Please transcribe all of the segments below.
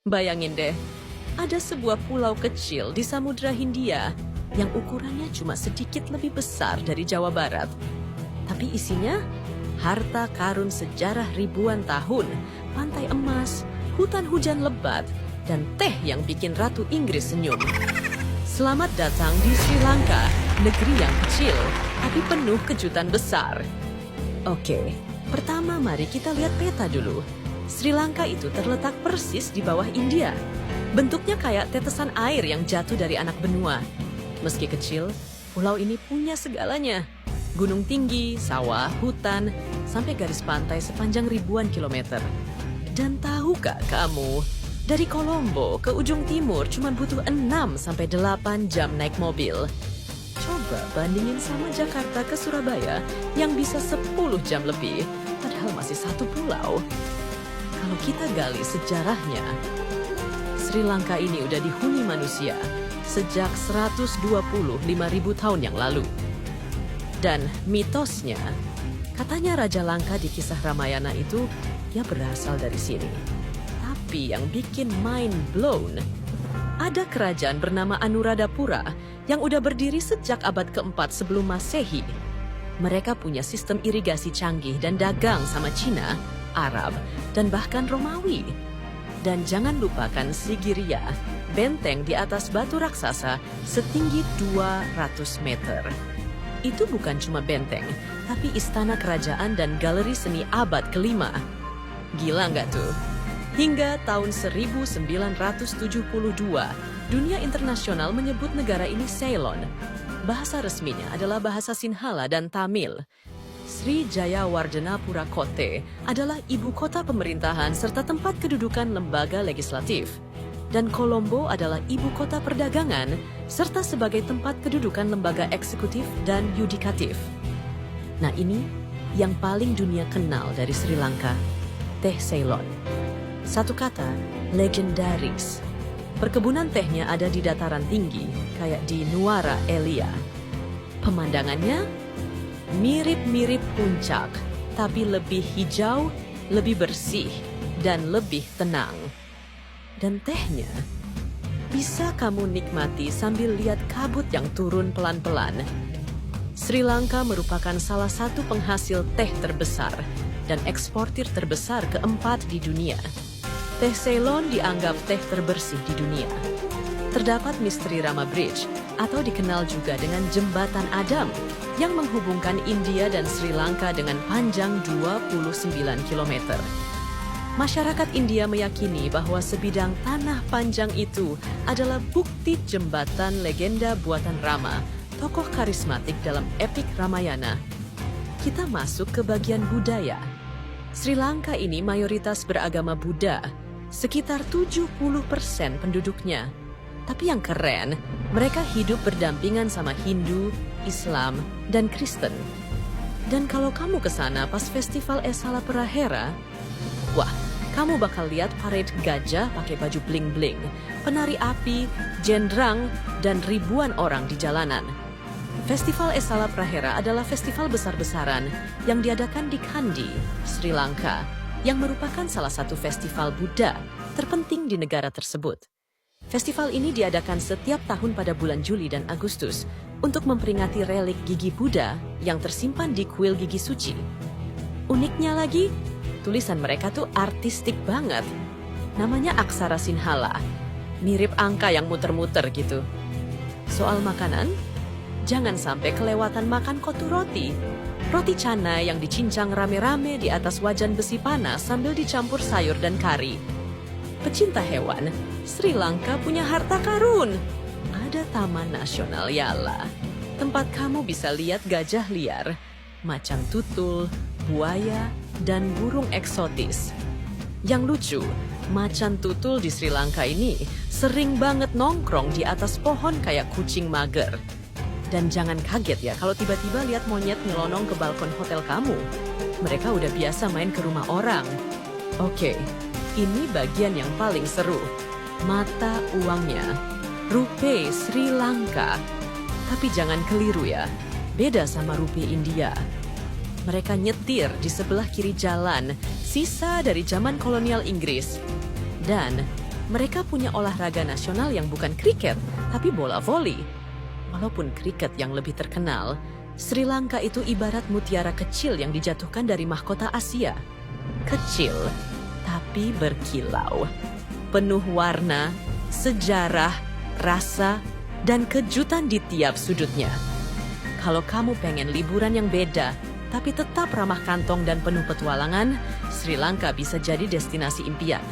Bayangin deh, ada sebuah pulau kecil di Samudra Hindia yang ukurannya cuma sedikit lebih besar dari Jawa Barat. Tapi isinya harta karun sejarah ribuan tahun, pantai emas, hutan hujan lebat, dan teh yang bikin Ratu Inggris senyum. Selamat datang di Sri Lanka, negeri yang kecil, tapi penuh kejutan besar. Oke, pertama mari kita lihat peta dulu. Sri Lanka itu terletak persis di bawah India. Bentuknya kayak tetesan air yang jatuh dari anak benua. Meski kecil, pulau ini punya segalanya. Gunung tinggi, sawah, hutan, sampai garis pantai sepanjang ribuan kilometer. Dan tahukah kamu, dari Kolombo ke ujung timur cuma butuh 6-8 jam naik mobil. Coba bandingin sama Jakarta ke Surabaya yang bisa 10 jam lebih, padahal masih satu pulau. Kalau kita gali sejarahnya, Sri Lanka ini udah dihuni manusia sejak 125.000 tahun yang lalu. Dan mitosnya, katanya Raja Langka di kisah Ramayana itu ya berasal dari sini. Tapi yang bikin mind blown, ada kerajaan bernama Anuradhapura yang udah berdiri sejak abad keempat sebelum Masehi. Mereka punya sistem irigasi canggih dan dagang sama Cina, Arab, dan bahkan Romawi. Dan jangan lupakan Sigiriya, benteng di atas batu raksasa setinggi 200 meter. Itu bukan cuma benteng, tapi istana kerajaan dan galeri seni abad kelima. Gila nggak tuh? Hingga tahun 1972, dunia internasional menyebut negara ini Ceylon. Bahasa resminya adalah bahasa Sinhala dan Tamil. Sri Jayawardhanapura Kotte adalah ibu kota pemerintahan serta tempat kedudukan lembaga legislatif. Dan Kolombo adalah ibu kota perdagangan serta sebagai tempat kedudukan lembaga eksekutif dan yudikatif. Nah ini yang paling dunia kenal dari Sri Lanka, teh Ceylon. Satu kata, legendaris. Perkebunan tehnya ada di dataran tinggi, kayak di Nuwara Eliya. Pemandangannya mirip-mirip puncak, tapi lebih hijau, lebih bersih, dan lebih tenang. Dan tehnya bisa kamu nikmati sambil lihat kabut yang turun pelan-pelan. Sri Lanka merupakan salah satu penghasil teh terbesar dan eksportir terbesar keempat di dunia. Teh Ceylon dianggap teh terbersih di dunia. Terdapat misteri Rama Bridge, atau dikenal juga dengan Jembatan Adam, yang menghubungkan India dan Sri Lanka dengan panjang 29 km. Masyarakat India meyakini bahwa sebidang tanah panjang itu adalah bukti jembatan legenda buatan Rama, tokoh karismatik dalam epik Ramayana. Kita masuk ke bagian budaya. Sri Lanka ini mayoritas beragama Buddha, sekitar 70% penduduknya. Tapi yang keren, mereka hidup berdampingan sama Hindu, Islam, dan Kristen. Dan kalau kamu ke sana pas festival Esala Prahera, wah, kamu bakal lihat parade gajah pakai baju bling-bling, penari api, jendrang, dan ribuan orang di jalanan. Festival Esala Prahera adalah festival besar-besaran yang diadakan di Kandy, Sri Lanka, yang merupakan salah satu festival Buddha terpenting di negara tersebut. Festival ini diadakan setiap tahun pada bulan Juli dan Agustus untuk memperingati relik gigi Buddha yang tersimpan di kuil gigi suci. Uniknya lagi, tulisan mereka tuh artistik banget. Namanya aksara Sinhala, mirip angka yang muter-muter gitu. Soal makanan, jangan sampai kelewatan makan kotu roti. Roti canai yang dicincang rame-rame di atas wajan besi panas sambil dicampur sayur dan kari. Pecinta hewan, Sri Lanka punya harta karun. Ada Taman Nasional Yala, tempat kamu bisa lihat gajah liar, macan tutul, buaya, dan burung eksotis. Yang lucu, macan tutul di Sri Lanka ini sering banget nongkrong di atas pohon kayak kucing mager. Dan jangan kaget ya kalau tiba-tiba lihat monyet nyelonong ke balkon hotel kamu. Mereka udah biasa main ke rumah orang. Oke, ini bagian yang paling seru. Mata uangnya, Rupee Sri Lanka. Tapi jangan keliru ya, beda sama Rupee India. Mereka nyetir di sebelah kiri jalan, sisa dari zaman kolonial Inggris. Dan Mereka punya olahraga nasional yang bukan kriket, tapi bola voli. Walaupun kriket yang lebih terkenal, Sri Lanka itu ibarat mutiara kecil yang dijatuhkan dari mahkota Asia. Kecil, tapi berkilau. Penuh warna, sejarah, rasa, dan kejutan di tiap sudutnya. Kalau kamu pengen liburan yang beda, tapi tetap ramah kantong dan penuh petualangan, Sri Lanka bisa jadi destinasi impian.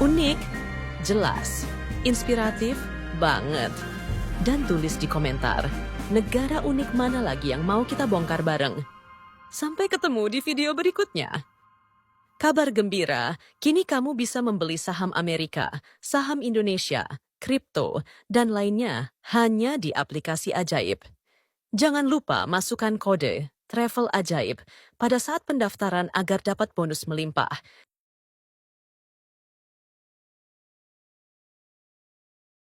Unik, jelas, inspiratif banget. Dan tulis di komentar, negara unik mana lagi yang mau kita bongkar bareng. Sampai ketemu di video berikutnya. Kabar gembira, kini kamu bisa membeli saham Amerika, saham Indonesia, kripto, dan lainnya hanya di aplikasi Ajaib. Jangan lupa masukkan kode Travel Ajaib pada saat pendaftaran agar dapat bonus melimpah.